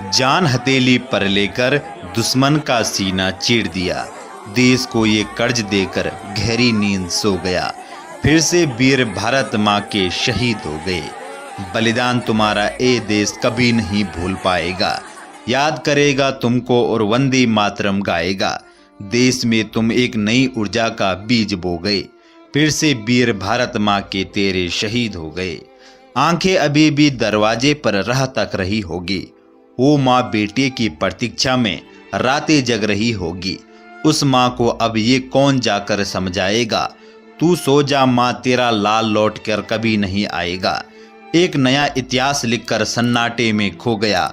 जान हथेली पर लेकर दुश्मन का सीना चीर दिया। देश को ये कर्ज देकर गहरी नींद सो गया। फिर से वीर भारत माँ के शहीद हो गए। बलिदान तुम्हारा ए देश कभी नहीं भूल पाएगा। याद करेगा तुमको और वंदे मातरम गाएगा। देश में तुम एक नई ऊर्जा का बीज बो गए। फिर से वीर भारत माँ के तेरे शहीद हो गए। आंखें अभी भी दरवाजे पर राह तक रही होगी। वो माँ बेटे की प्रतीक्षा में रातें जग रही होगी। उस माँ को अब ये कौन जाकर समझाएगा। तू सो जा माँ, तेरा लाल लौट कर कभी नहीं आएगा। एक नया इतिहास लिखकर सन्नाटे में खो गया।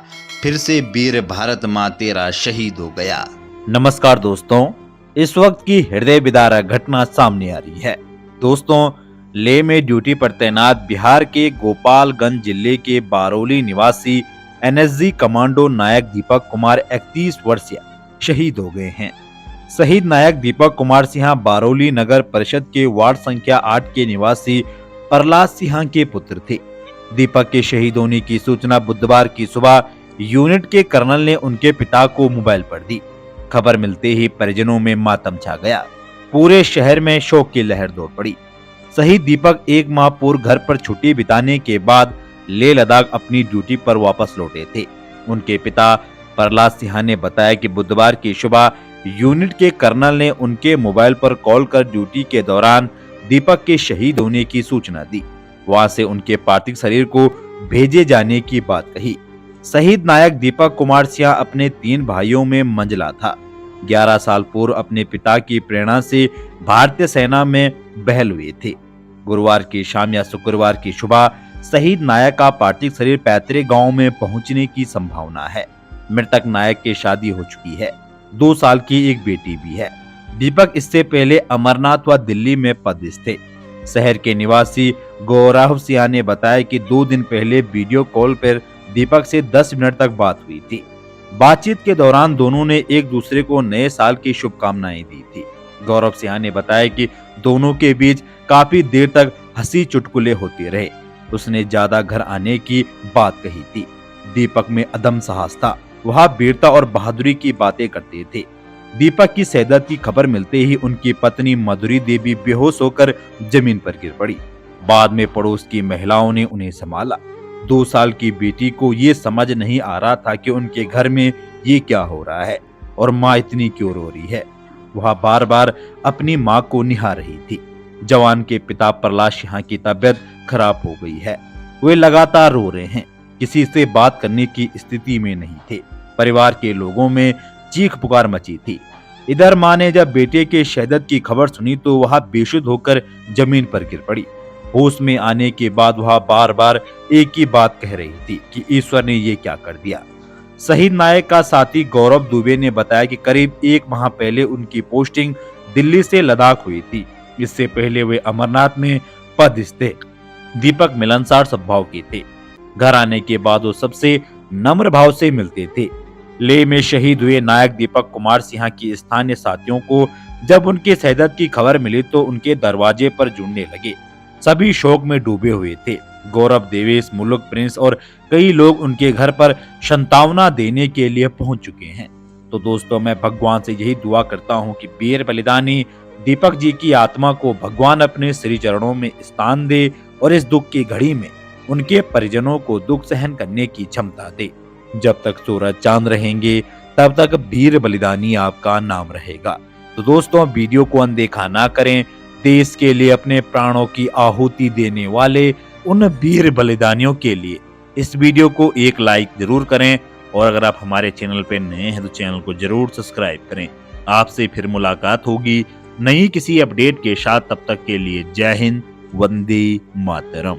फिर से वीर भारत माँ तेरा शहीद हो गया। नमस्कार दोस्तों, इस वक्त की हृदय विदारक घटना सामने आ रही है। दोस्तों, लेह में ड्यूटी पर तैनात बिहार के गोपालगंज जिले के बारौली निवासी एनएसजी कमांडो नायक दीपक कुमार 31 वर्षीय शहीद हो गए हैं। शहीद नायक दीपक कुमार सिंह बारौली नगर परिषद के वार्ड संख्या 8 के निवासी प्रहलाद सिंह के पुत्र थे। दीपक के शहीद होने की सूचना बुधवार की सुबह यूनिट के कर्नल ने उनके पिता को मोबाइल पर दी। खबर मिलते ही परिजनों में मातम छा गया। पूरे शहर में शोक की लहर दौड़ पड़ी। शहीद दीपक एक माह पूर्व घर पर छुट्टी बिताने के बाद लेह लद्दाख अपनी ड्यूटी पर वापस लौटे थे। उनके पिता प्रहलाद सिंह ने बताया कि बुधवार की सुबह यूनिट के कर्नल ने उनके मोबाइल पर कॉल कर ड्यूटी के दौरान दीपक के शहीद होने की सूचना दी। वहां से उनके पार्थिव शरीर को भेजे जाने की बात कही। शहीद नायक दीपक कुमार सिंह अपने 3 भाइयों में मंझला था। 11 साल पूर्व अपने पिता की प्रेरणा से भारतीय सेना में बहाल हुए थे। गुरुवार की शाम या शुक्रवार की सुबह शहीद नायक का पार्थिव शरीर पैतृक गांव में पहुंचने की संभावना है। मृतक नायक की शादी हो चुकी है। 2 साल की एक बेटी भी है। दीपक इससे पहले अमरनाथ व दिल्ली में पदस्थ थे। शहर के निवासी गौरव सिंह ने बताया कि 2 दिन पहले वीडियो कॉल पर दीपक से 10 मिनट तक बात हुई थी। बातचीत के दौरान दोनों ने एक दूसरे को नए साल की शुभकामनाएं दी थी। गौरव सिंह ने बताया कि दोनों के बीच काफी देर तक हंसी चुटकुले होते रहे। उसने ज्यादा घर आने की बात कही थी। दीपक में अदम साहस था। वह वीरता और बहादुरी की बातें करते थे। दीपक की शहादत की खबर मिलते ही उनकी पत्नी मधुरी देवी बेहोश होकर जमीन पर गिर पड़ी। बाद में पड़ोस की महिलाओं ने उन्हें संभाला। 2 साल की बेटी को ये समझ नहीं आ रहा था कि उनके घर में ये क्या हो रहा है और माँ इतनी क्यों रो रही है। वह बार बार अपनी माँ को निहार रही थी। जवान के पिता प्रहलाद सिंह की तबीयत खराब हो गई है। वे लगातार रो रहे हैं। किसी से बात करने की स्थिति में नहीं थे। परिवार के लोगों में चीख पुकार मची थी। इधर माँ ने जब बेटे के शहादत की खबर सुनी तो वह बेसुध होकर जमीन पर गिर पड़ी। होश में आने के बाद वह बार बार एक ही बात कह रही थी कि ईश्वर ने ये क्या कर दिया। शहीद नायक का साथी गौरव दुबे ने बताया कि करीब 1 माह पहले उनकी पोस्टिंग दिल्ली से लद्दाख हुई थी। इससे पहले वे अमरनाथ में पदस्थ थे। दीपक मिलनसार स्वभाव के थे। घर आने के बाद वो सबसे नम्र भाव से मिलते थे। लेह में शहीद हुए नायक दीपक कुमार सिंह की स्थानीय साथियों को जब उनके शहादत की खबर मिली तो उनके दरवाजे पर जुड़ने लगे। सभी शोक में डूबे हुए थे। गौरव, देवेश, मुलुक, प्रिंस और कई लोग उनके घर पर संतावना देने के लिए पहुंच चुके हैं। तो दोस्तों, मैं भगवान से यही दुआ करता हूं कि वीर बलिदानी दीपक जी की आत्मा को भगवान अपने श्री चरणों में स्थान दे और इस दुख की घड़ी में उनके परिजनों को दुख सहन करने की क्षमता दे। जब तक सूरज चांद रहेंगे तब तक वीर बलिदानी आपका नाम रहेगा। तो दोस्तों, वीडियो को अनदेखा ना करें। देश के लिए अपने प्राणों की आहुति देने वाले उन वीर बलिदानियों के लिए इस वीडियो को एक लाइक जरूर करें और अगर आप हमारे चैनल पे नए हैं तो चैनल को जरूर सब्सक्राइब करें। आपसे फिर मुलाकात होगी नई किसी अपडेट के साथ। तब तक के लिए जय हिंद, वंदे मातरम।